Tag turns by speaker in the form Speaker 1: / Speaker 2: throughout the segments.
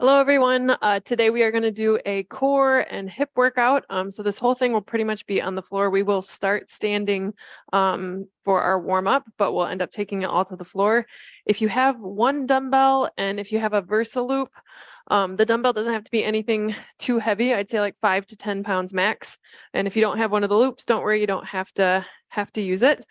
Speaker 1: Hello, everyone. Today we are going to do a core and hip workout. So this whole thing will pretty much be on the floor. We will start standing for our warm up, but we'll end up taking it all to the floor. If you have one dumbbell and if you have a Versaloop, the dumbbell doesn't have to be anything too heavy. I'd say like 5 to 10 pounds max. And if you don't have one of the loops, don't worry, you don't have to use it.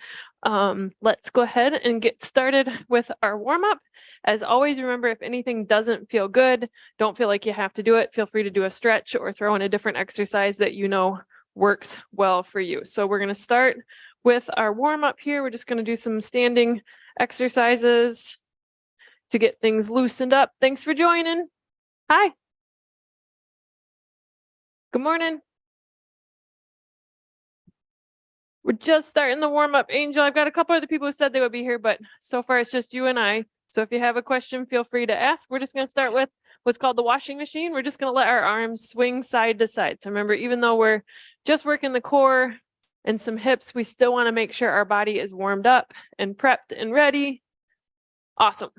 Speaker 1: Let's go ahead and get started with our warm up. As always, remember, if anything doesn't feel good, don't feel like you have to do it. Feel free to do a stretch or throw in a different exercise that you know works well for you. So we're going to start with our warm up here. We're just going to do some standing exercises to get things loosened up. Thanks for joining. Hi. Good morning. We're just starting the warm up, Angel. I've got a couple other people who said they would be here, but so far it's just you and I. So if you have a question, feel free to ask. We're just going to start with what's called the washing machine. We're just going to let our arms swing side to side. So remember, even though we're just working the core and some hips, we still want to make sure our body is warmed up and prepped and ready. Awesome.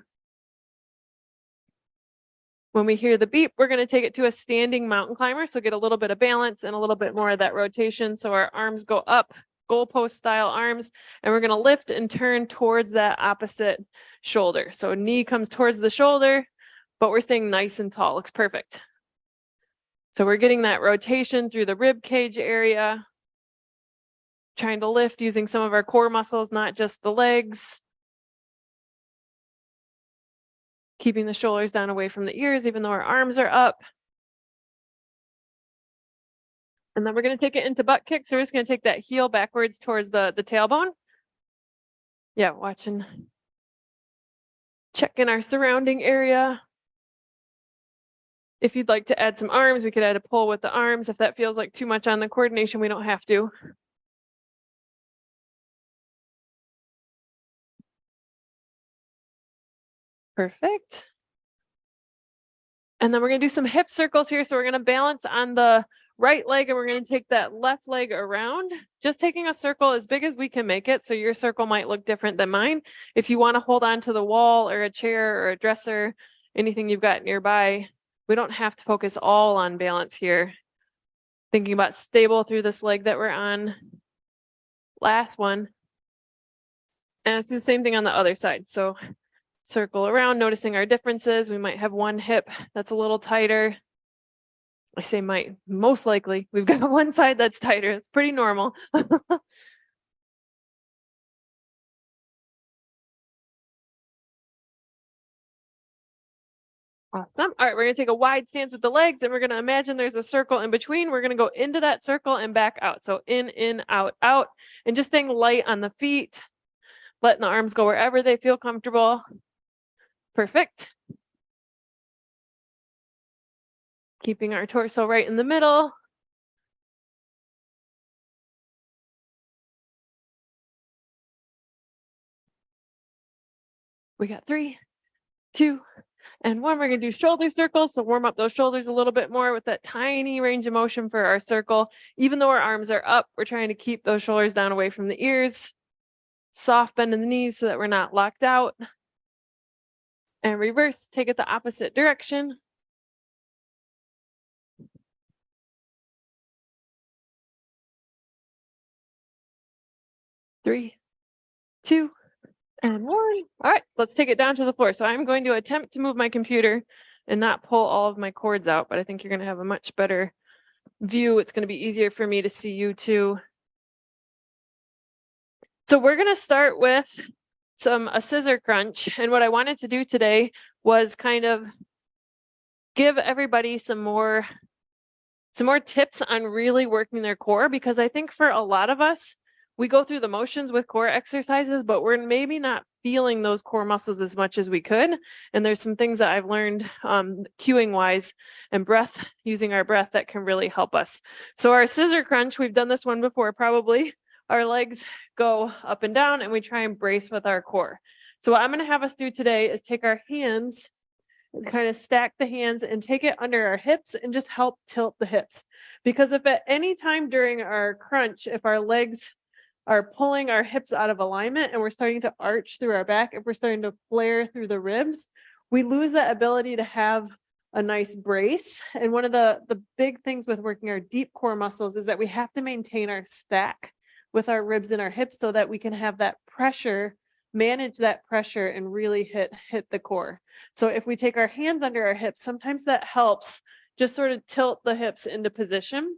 Speaker 1: When we hear the beep, we're going to take it to a standing mountain climber. So get a little bit of balance and a little bit more of that rotation. So our arms go up, goalpost style arms, and we're going to lift and turn towards that opposite shoulder. So knee comes towards the shoulder, but we're staying nice and tall. Looks perfect. So we're getting that rotation through the rib cage area, trying to lift using some of our core muscles, not just the legs. Keeping the shoulders down away from the ears, even though our arms are up. And then we're going to take it into butt kicks. So we're just going to take that heel backwards towards the tailbone. Yeah, watching. Checking our surrounding area. If you'd like to add some arms, we could add a pull with the arms. If that feels like too much on the coordination, we don't have to. Perfect. And then we're going to do some hip circles here. So we're going to balance on the right leg and we're going to take that left leg around, just taking a circle as big as we can make it. So your circle might look different than mine. If you want to hold on to the wall or a chair or a dresser, anything you've got nearby, we don't have to focus all on balance here. Thinking about stable through this leg that we're on. Last one. And let's do the same thing on the other side. So circle around, noticing our differences. We might have one hip that's a little tighter. I say might, most likely we've got one side that's tighter. It's pretty normal. Awesome. All right, we're going to take a wide stance with the legs and we're going to imagine there's a circle in between. We're going to go into that circle and back out. So in, out, out, and just staying light on the feet, letting the arms go wherever they feel comfortable. Perfect. Keeping our torso right in the middle. We got 3, 2, and 1. We're going to do shoulder circles. So warm up those shoulders a little bit more with that tiny range of motion for our circle. Even though our arms are up, we're trying to keep those shoulders down away from the ears. Soft bend in the knees so that we're not locked out. And reverse, take it the opposite direction. Three, 2, and 1. All right, let's take it down to the floor. So I'm going to attempt to move my computer and not pull all of my cords out, but I think you're going to have a much better view. It's going to be easier for me to see you too. So we're going to start with a scissor crunch. And what I wanted to do today was kind of give everybody some more tips on really working their core, because I think for a lot of us, we go through the motions with core exercises, but we're maybe not feeling those core muscles as much as we could. And there's some things that I've learned cueing wise and breath, using our breath, that can really help us. So our scissor crunch, we've done this one before probably. Our legs go up and down and we try and brace with our core. So what I'm going to have us do today is take our hands and kind of stack the hands and take it under our hips and just help tilt the hips. Because if at any time during our crunch, if our legs are pulling our hips out of alignment and we're starting to arch through our back, if we're starting to flare through the ribs, we lose that ability to have a nice brace. And one of the big things with working our deep core muscles is that we have to maintain our stack with our ribs and our hips so that we can have that pressure, manage that pressure and really hit the core. So if we take our hands under our hips, sometimes that helps just sort of tilt the hips into position.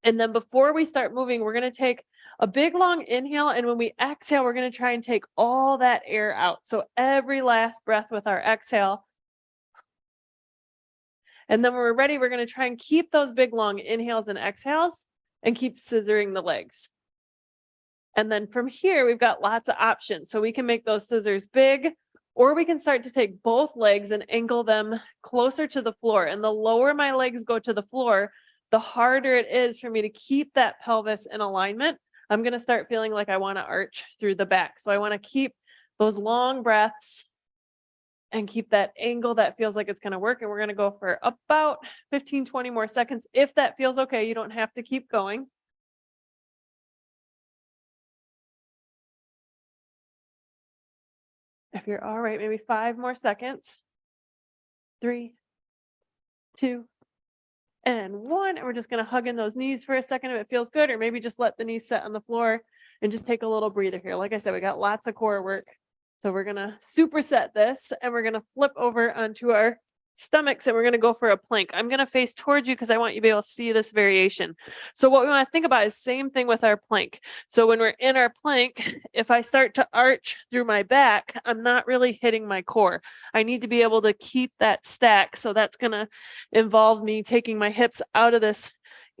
Speaker 1: And then before we start moving, we're going to take a big long inhale. And when we exhale, we're going to try and take all that air out. So every last breath with our exhale. And then when we're ready, we're going to try and keep those big long inhales and exhales and keep scissoring the legs. And then from here, we've got lots of options. So we can make those scissors big, or we can start to take both legs and angle them closer to the floor. And the lower my legs go to the floor, the harder it is for me to keep that pelvis in alignment. I'm going to start feeling like I want to arch through the back. So I want to keep those long breaths and keep that angle that feels like it's going to work. And we're going to go for about 15, 20 more seconds. If that feels okay, you don't have to keep going. If you're all right, maybe 5 more seconds. 3, 2, and 1. And we're just going to hug in those knees for a second if it feels good, or maybe just let the knees set on the floor and just take a little breather here. Like I said, we got lots of core work. So we're going to superset this and we're going to flip over onto our stomachs and we're going to go for a plank. I'm going to face towards you because I want you to be able to see this variation. So what we want to think about is same thing with our plank. So when we're in our plank, if I start to arch through my back, I'm not really hitting my core. I need to be able to keep that stack. So that's going to involve me taking my hips out of this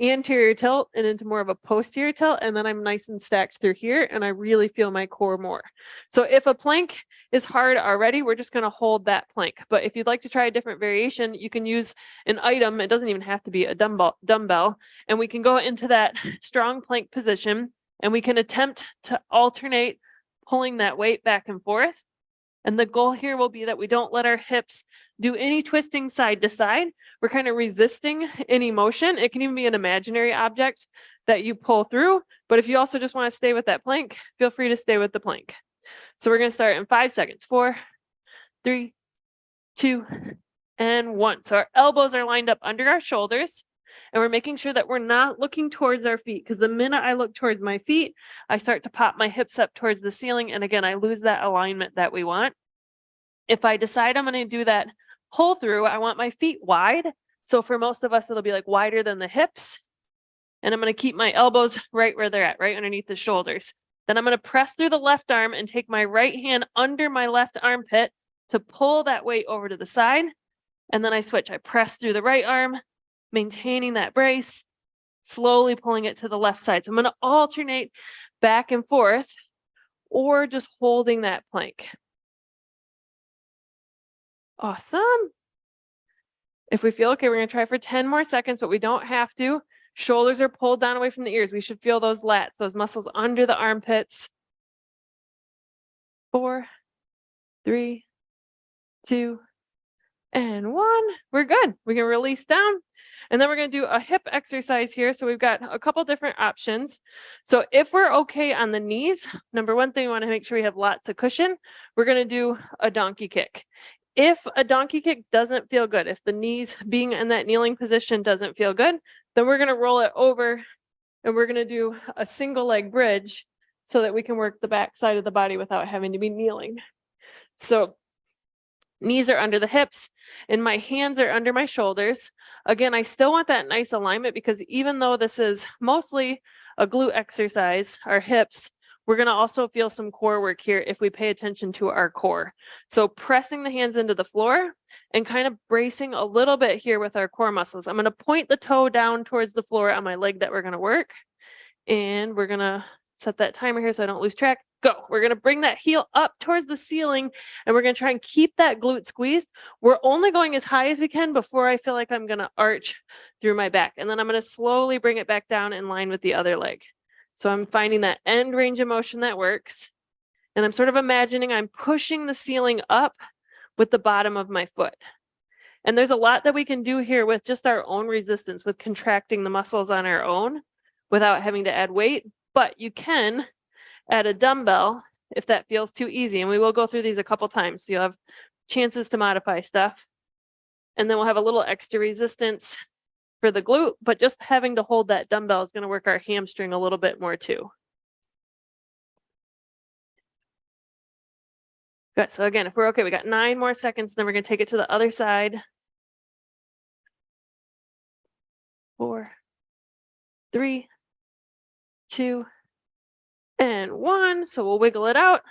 Speaker 1: anterior tilt and into more of a posterior tilt, and then I'm nice and stacked through here and I really feel my core more. So if a plank is hard already, we're just going to hold that plank. But if you'd like to try a different variation, you can use an item. It doesn't even have to be a dumbbell, and we can go into that strong plank position and we can attempt to alternate pulling that weight back and forth. And the goal here will be that we don't let our hips do any twisting side to side. We're kind of resisting any motion. It can even be an imaginary object that you pull through. But if you also just want to stay with that plank, feel free to stay with the plank. So we're going to start in 5 seconds. 4, 3, 2, and 1. So our elbows are lined up under our shoulders. And we're making sure that we're not looking towards our feet, because the minute I look towards my feet, I start to pop my hips up towards the ceiling. And again, I lose that alignment that we want. If I decide I'm going to do that pull through, I want my feet wide. So for most of us, it'll be like wider than the hips. And I'm going to keep my elbows right where they're at, right underneath the shoulders. Then I'm going to press through the left arm and take my right hand under my left armpit to pull that weight over to the side. And then I switch. I press through the right arm, maintaining that brace, slowly pulling it to the left side. So I'm going to alternate back and forth or just holding that plank. Awesome. If we feel okay, we're going to try for 10 more seconds, but we don't have to. Shoulders are pulled down away from the ears. We should feel those lats, those muscles under the armpits. 4, 3, 2, and 1. We're good. We can release down. And then we're going to do a hip exercise here. So we've got a couple different options. So if we're okay on the knees, number one thing, we want to make sure we have lots of cushion. We're going to do a donkey kick. If a donkey kick doesn't feel good, if the knees being in that kneeling position doesn't feel good, then we're going to roll it over and we're going to do a single leg bridge so that we can work the back side of the body without having to be kneeling. So knees are under the hips and my hands are under my shoulders. Again, I still want that nice alignment because even though this is mostly a glute exercise, our hips, we're going to also feel some core work here if we pay attention to our core. So pressing the hands into the floor and kind of bracing a little bit here with our core muscles. I'm going to point the toe down towards the floor on my leg that we're going to work. And we're going to set that timer here so I don't lose track. Go. We're going to bring that heel up towards the ceiling and we're going to try and keep that glute squeezed. We're only going as high as we can before I feel like I'm going to arch through my back. And then I'm going to slowly bring it back down in line with the other leg. So I'm finding that end range of motion that works. And I'm sort of imagining I'm pushing the ceiling up with the bottom of my foot. And there's a lot that we can do here with just our own resistance, with contracting the muscles on our own without having to add weight. But you can add a dumbbell if that feels too easy. And we will go through these a couple times. So you'll have chances to modify stuff. And then we'll have a little extra resistance for the glute, but just having to hold that dumbbell is going to work our hamstring a little bit more too. Good. So again, if we're okay, we got 9 more seconds, then we're going to take it to the other side. 4, 3, 2, and 1. So we'll wiggle it out.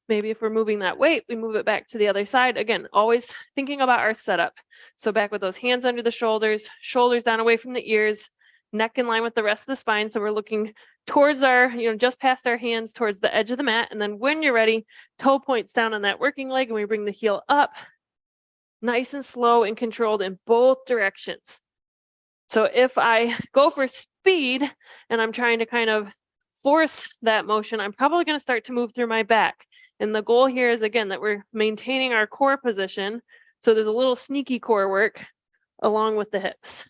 Speaker 1: Maybe if we're moving that weight, we move it back to the other side. Again, always thinking about our setup. So back with those hands under the shoulders, shoulders down away from the ears, neck in line with the rest of the spine. So we're looking towards our, just past our hands towards the edge of the mat. And then when you're ready, toe points down on that working leg and we bring the heel up, nice and slow and controlled in both directions. So if I go for speed and I'm trying to kind of force that motion, I'm probably going to start to move through my back. And the goal here is, again, that we're maintaining our core position. So there's a little sneaky core work along with the hips.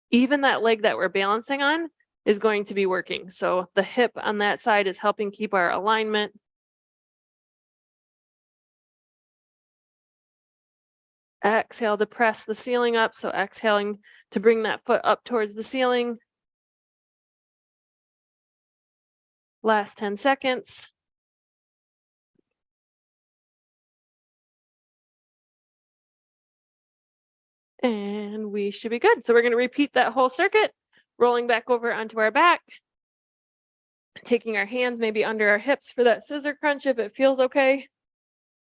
Speaker 1: Even that leg that we're balancing on is going to be working. So the hip on that side is helping keep our alignment. Exhale to press the ceiling up. So exhaling to bring that foot up towards the ceiling. Last 10 seconds. And we should be good. So we're going to repeat that whole circuit, rolling back over onto our back, taking our hands maybe under our hips for that scissor crunch if it feels okay,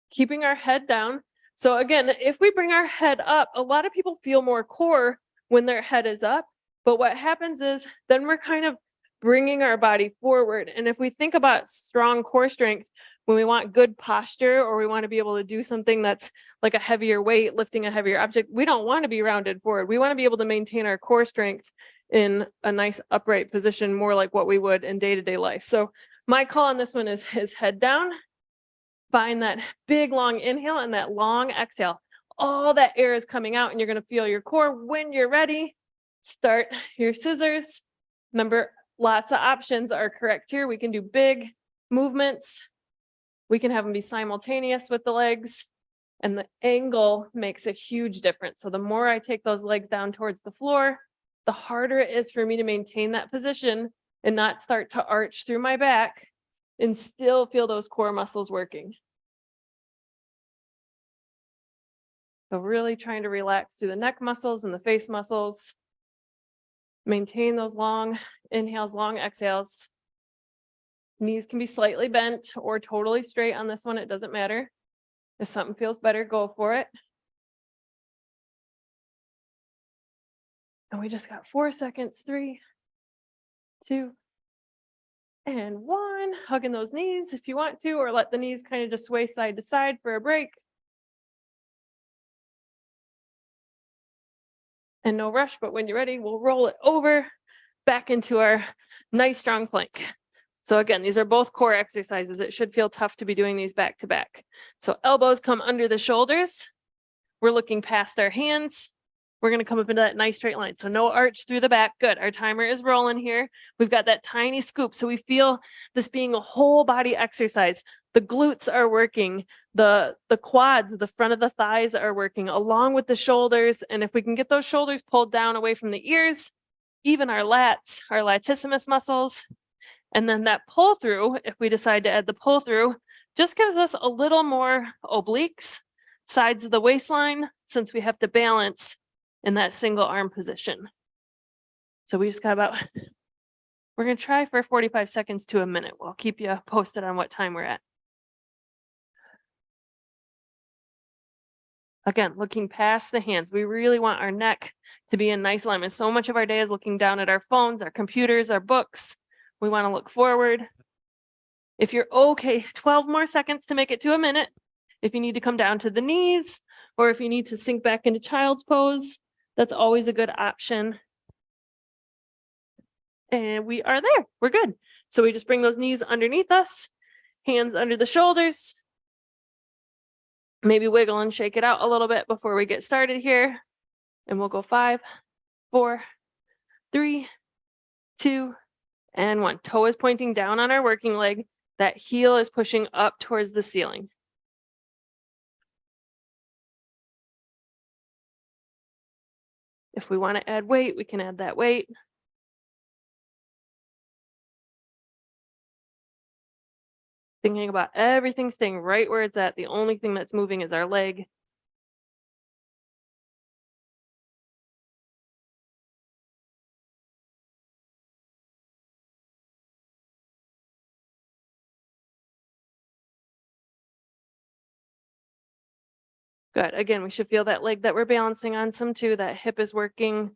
Speaker 1: keeping our head down. So again, if we bring our head up, a lot of people feel more core when their head is up. But what happens is then we're kind of bringing our body forward. And if we think about strong core strength, when we want good posture or we want to be able to do something that's like a heavier weight, lifting a heavier object, we don't want to be rounded forward. We want to be able to maintain our core strength in a nice upright position, more like what we would in day-to-day life. So my call on this one is head down. Find that big long inhale and that long exhale. All that air is coming out and you're going to feel your core. When you're ready, start your scissors. Remember, lots of options are correct here. We can do big movements. We can have them be simultaneous with the legs, and the angle makes a huge difference. So the more I take those legs down towards the floor, the harder it is for me to maintain that position and not start to arch through my back and still feel those core muscles working. So really trying to relax through the neck muscles and the face muscles. Maintain those long inhales, long exhales. Knees can be slightly bent or totally straight on this one. It doesn't matter. If something feels better, go for it. And we just got 4 seconds. 3, 2, and 1. Hugging those knees if you want to, or let the knees kind of just sway side to side for a break. And no rush, but when you're ready, we'll roll it over back into our nice strong plank. So again, these are both core exercises. It should feel tough to be doing these back to back. So elbows come under the shoulders. We're looking past our hands. We're going to come up into that nice straight line. So no arch through the back. Good. Our timer is rolling here. We've got that tiny scoop. So we feel this being a whole body exercise. The glutes are working. The quads, the front of the thighs are working along with the shoulders. And if we can get those shoulders pulled down away from the ears, even our lats, our latissimus muscles, and then that pull through, if we decide to add the pull through, just gives us a little more obliques, sides of the waistline, since we have to balance in that single arm position. So we just got about, we're going to try for 45 seconds to a minute. We'll keep you posted on what time we're at. Again, looking past the hands. We really want our neck to be in nice alignment. So much of our day is looking down at our phones, our computers, our books. We want to look forward. If you're okay, 12 more seconds to make it to a minute. If you need to come down to the knees, or if you need to sink back into child's pose, that's always a good option. And we are there. We're good. So we just bring those knees underneath us, hands under the shoulders. Maybe wiggle and shake it out a little bit before we get started here. And we'll go 5, 4, 3, 2, and 1. Toe is pointing down on our working leg. That heel is pushing up towards the ceiling. If we want to add weight, we can add that weight. Thinking about everything staying right where it's at. The only thing that's moving is our leg. Good. Again, we should feel that leg that we're balancing on some too. That hip is working.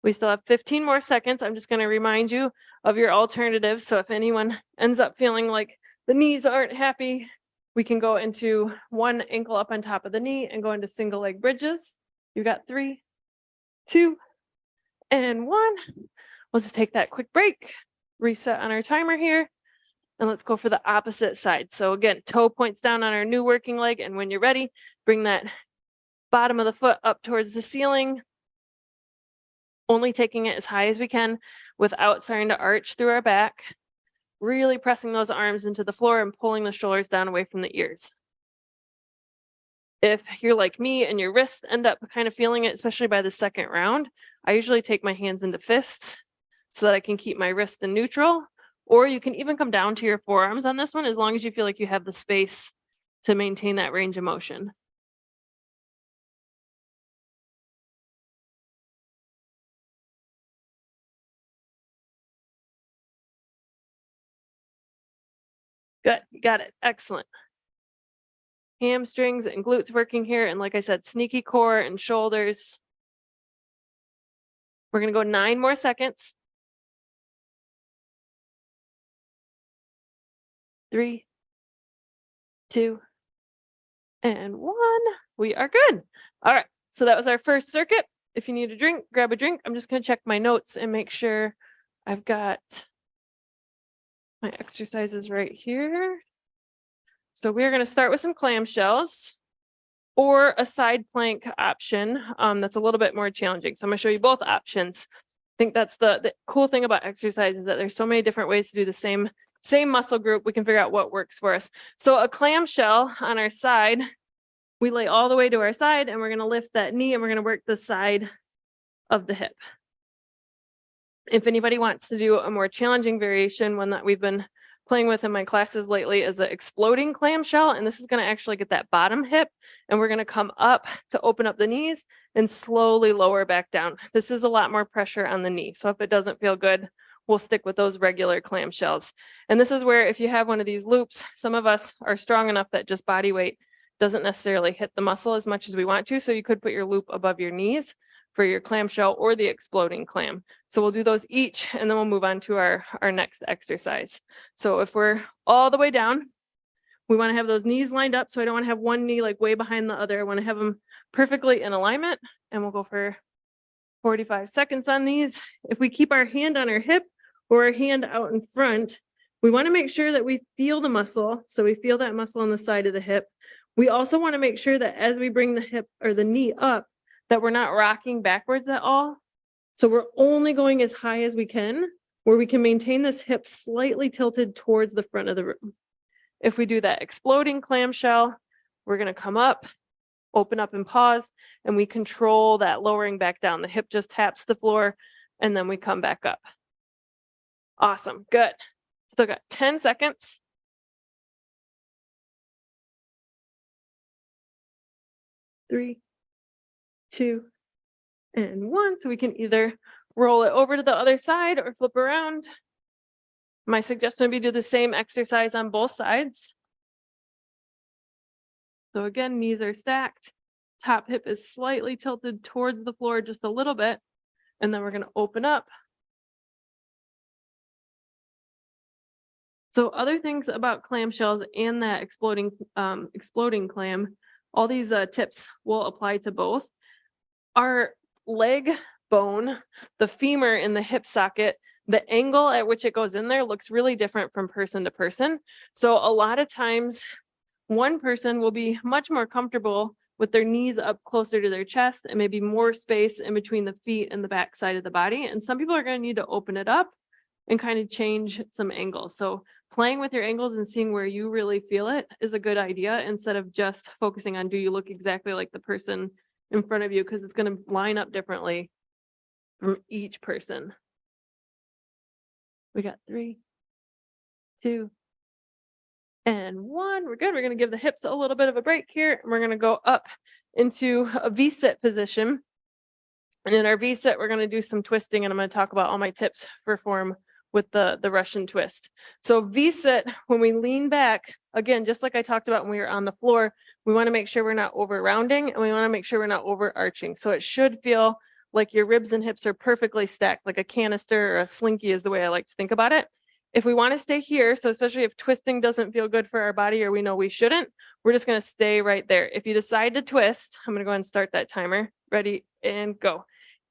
Speaker 1: We still have 15 more seconds. I'm just going to remind you of your alternatives. So if anyone ends up feeling like the knees aren't happy, we can go into 1 ankle up on top of the knee and go into single leg bridges. You got 3, 2, and 1. We'll just take that quick break, reset on our timer here, and let's go for the opposite side. So again, toe points down on our new working leg, and when you're ready, bring that bottom of the foot up towards the ceiling, only taking it as high as we can without starting to arch through our back, really pressing those arms into the floor and pulling the shoulders down away from the ears. If you're like me and your wrists end up kind of feeling it, especially by the second round, I usually take my hands into fists so that I can keep my wrist in neutral, or you can even come down to your forearms on this one as long as you feel like you have the space to maintain that range of motion. Good, you got it, excellent. Hamstrings and glutes working here, and like I said, sneaky core and shoulders. We're gonna go 9 more seconds. 3, 2, and 1. We are good. All right, so that was our first circuit. If you need a drink, grab a drink. I'm just gonna check my notes and make sure I've got my exercises right here. So we're gonna start with some clamshells or a side plank option that's a little bit more challenging. So I'm gonna show you both options. I think that's the cool thing about exercise is that there's so many different ways to do the same muscle group. We can figure out what works for us. So a clamshell on our side, we lay all the way to our side and we're gonna lift that knee and we're gonna work the side of the hip. If anybody wants to do a more challenging variation, one that we've been playing with in my classes lately is an exploding clamshell. And this is going to actually get that bottom hip. And we're going to come up to open up the knees and slowly lower back down. This is a lot more pressure on the knee. So if it doesn't feel good, we'll stick with those regular clamshells. And this is where if you have one of these loops, some of us are strong enough that just body weight doesn't necessarily hit the muscle as much as we want to. So you could put your loop above your knees for your clamshell or the exploding clam. So we'll do those each and then we'll move on to our next exercise. So if we're all the way down, we want to have those knees lined up. So I don't want to have one knee like way behind the other. I want to have them perfectly in alignment, and we'll go for 45 seconds on these. If we keep our hand on our hip or our hand out in front, we want to make sure that we feel the muscle. So we feel that muscle on the side of the hip. We also want to make sure that as we bring the hip or the knee up, that we're not rocking backwards at all. So we're only going as high as we can, where we can maintain this hip slightly tilted towards the front of the room. If we do that exploding clamshell, we're going to come up, open up and pause, and we control that lowering back down. The hip just taps the floor, and then we come back up. Awesome, good. Still got 10 seconds. 3, 2, and 1. So we can either roll it over to the other side or flip around. My suggestion would be do the same exercise on both sides. So again, knees are stacked. Top hip is slightly tilted towards the floor just a little bit. And then we're going to open up. So other things about clamshells and that exploding clam, all these tips will apply to both. Our leg bone, the femur in the hip socket, the angle at which it goes in there looks really different from person to person. So a lot of times one person will be much more comfortable with their knees up closer to their chest and maybe more space in between the feet and the back side of the body. And some people are going to need to open it up and kind of change some angles. So playing with your angles and seeing where you really feel it is a good idea instead of just focusing on, do you look exactly like the person in front of you? Because it's going to line up differently from each person. We got 3, 2, and 1. We're good. We're going to give the hips a little bit of a break here. And we're going to go up into a V-sit position. And in our V-sit, we're going to do some twisting, and I'm going to talk about all my tips for form with the Russian twist. So V-sit, when we lean back, again, just like I talked about when we were on the floor, we want to make sure we're not over rounding, and we want to make sure we're not overarching. So it should feel like your ribs and hips are perfectly stacked, like a canister or a slinky is the way I like to think about it. If we want to stay here, so especially if twisting doesn't feel good for our body or we know we shouldn't, we're just going to stay right there. If you decide to twist, I'm going to go ahead and start that timer. Ready and go.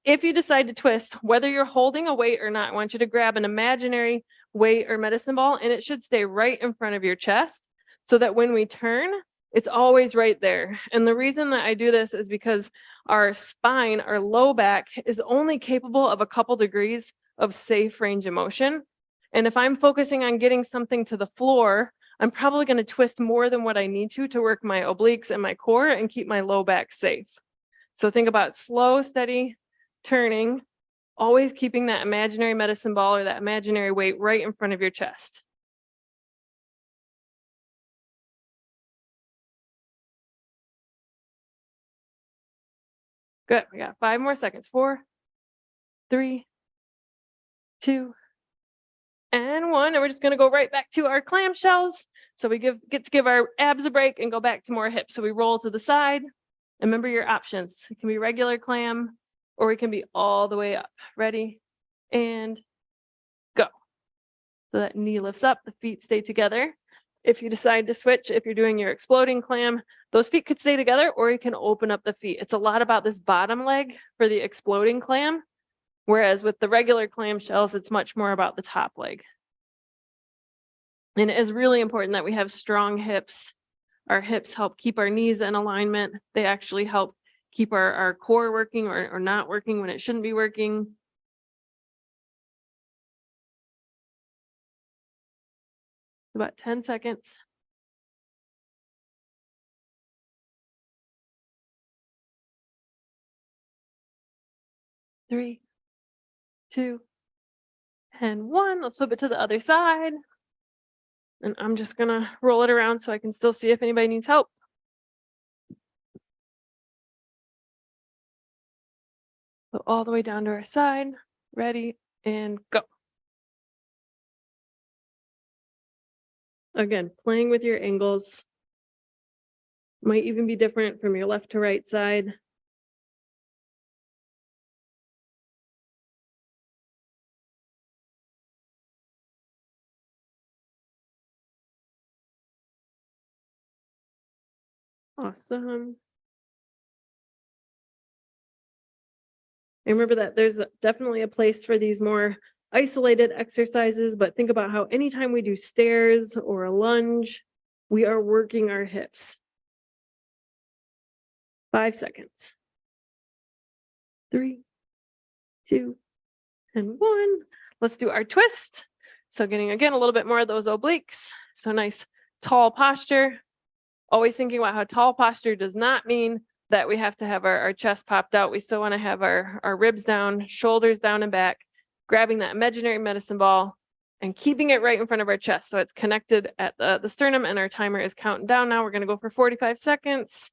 Speaker 1: If you decide to twist, whether you're holding a weight or not, I want you to grab an imaginary weight or medicine ball, and it should stay right in front of your chest so that when we turn, it's always right there. And the reason that I do this is because our spine, our low back, is only capable of a couple degrees of safe range of motion. And if I'm focusing on getting something to the floor, I'm probably going to twist more than what I need to work my obliques and my core and keep my low back safe. So think about slow, steady turning, always keeping that imaginary medicine ball or that imaginary weight right in front of your chest. Good. We got 5 more seconds. 4, 3, 2, and 1. And we're just going to go right back to our clamshells. So we get to give our abs a break and go back to more hips. So we roll to the side. And remember your options. It can be regular clam, or it can be all the way up. Ready and go. So that knee lifts up, the feet stay together. If you decide to switch, if you're doing your exploding clam, those feet could stay together, or you can open up the feet. It's a lot about this bottom leg for the exploding clam, whereas with the regular clam shells, it's much more about the top leg. And it is really important that we have strong hips. Our hips help keep our knees in alignment. They actually help keep our core working or not working when it shouldn't be working. About 10 seconds. Three, 2, and 1. Let's flip it to the other side. And I'm just gonna roll it around so I can still see if anybody needs help. So all the way down to our side. Ready and go. Again, playing with your angles. Might even be different from your left to right side. Awesome. And remember that there's definitely a place for these more isolated exercises, but think about how anytime we do stairs or a lunge, we are working our hips. 5 seconds. 3, 2, and 1. Let's do our twist. So getting, again, a little bit more of those obliques. So nice tall posture. Always thinking about how tall posture does not mean that we have to have our chest popped out. We still want to have our ribs down, shoulders down and back, grabbing that imaginary medicine ball and keeping it right in front of our chest. So it's connected at the sternum, and our timer is counting down now. We're going to go for 45 seconds.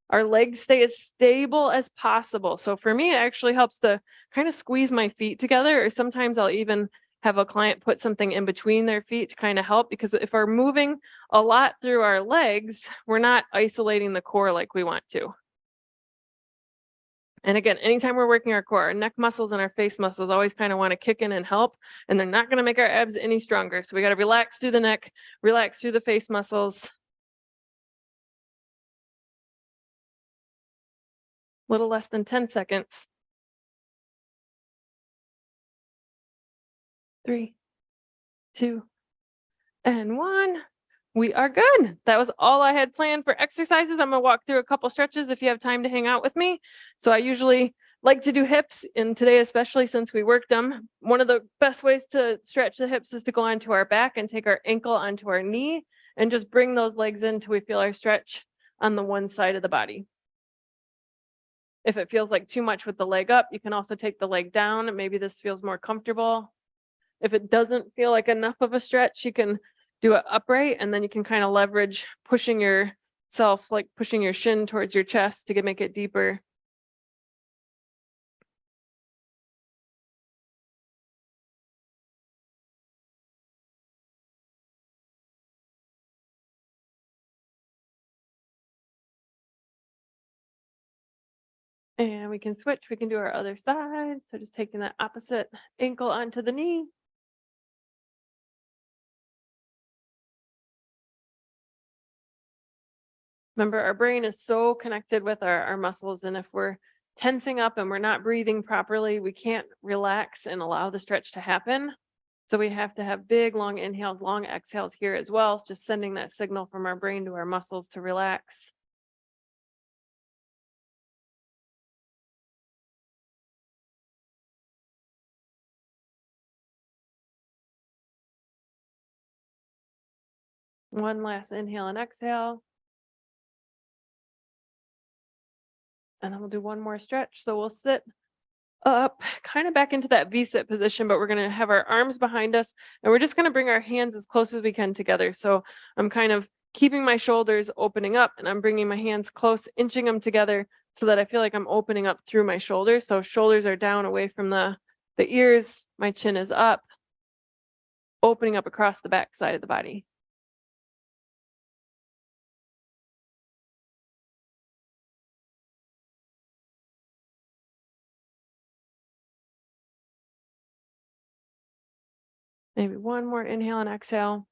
Speaker 1: Our legs stay as stable as possible. So for me, it actually helps to kind of squeeze my feet together, or sometimes I'll even have a client put something in between their feet to kind of help, because if we're moving a lot through our legs, we're not isolating the core like we want to. And again, anytime we're working our core, our neck muscles and our face muscles always kind of want to kick in and help, and they're not going to make our abs any stronger. So we got to relax through the neck, relax through the face muscles. A little less than 10 seconds. 3, 2, and 1. We are good. That was all I had planned for exercises. I'm gonna walk through a couple stretches if you have time to hang out with me. So I usually like to do hips, and today, especially since we worked them, one of the best ways to stretch the hips is to go onto our back and take our ankle onto our knee and just bring those legs in till we feel our stretch on the one side of the body. If it feels like too much with the leg up, you can also take the leg down. Maybe this feels more comfortable. If it doesn't feel like enough of a stretch, you can do it upright, and then you can kind of leverage pushing yourself, like pushing your shin towards your chest to make it deeper. And we can switch. We can do our other side. So just taking that opposite ankle onto the knee. Remember, our brain is so connected with our muscles. And if we're tensing up and we're not breathing properly, we can't relax and allow the stretch to happen. So we have to have big, long inhales, long exhales here as well. It's just sending that signal from our brain to our muscles to relax. One last inhale and exhale. And then we'll do one more stretch. So we'll sit up, kind of back into that V-sit position, but we're going to have our arms behind us, and we're just going to bring our hands as close as we can together. So I'm kind of keeping my shoulders opening up, and I'm bringing my hands close, inching them together so that I feel like I'm opening up through my shoulders. So shoulders are down away from the ears. My chin is up, opening up across the back side of the body. Maybe one more inhale and exhale.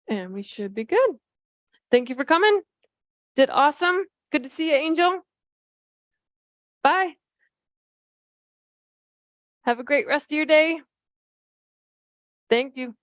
Speaker 1: And we should be good. Thank you for coming. Did awesome. Good to see you, Angel. Bye. Have a great rest of your day. Thank you.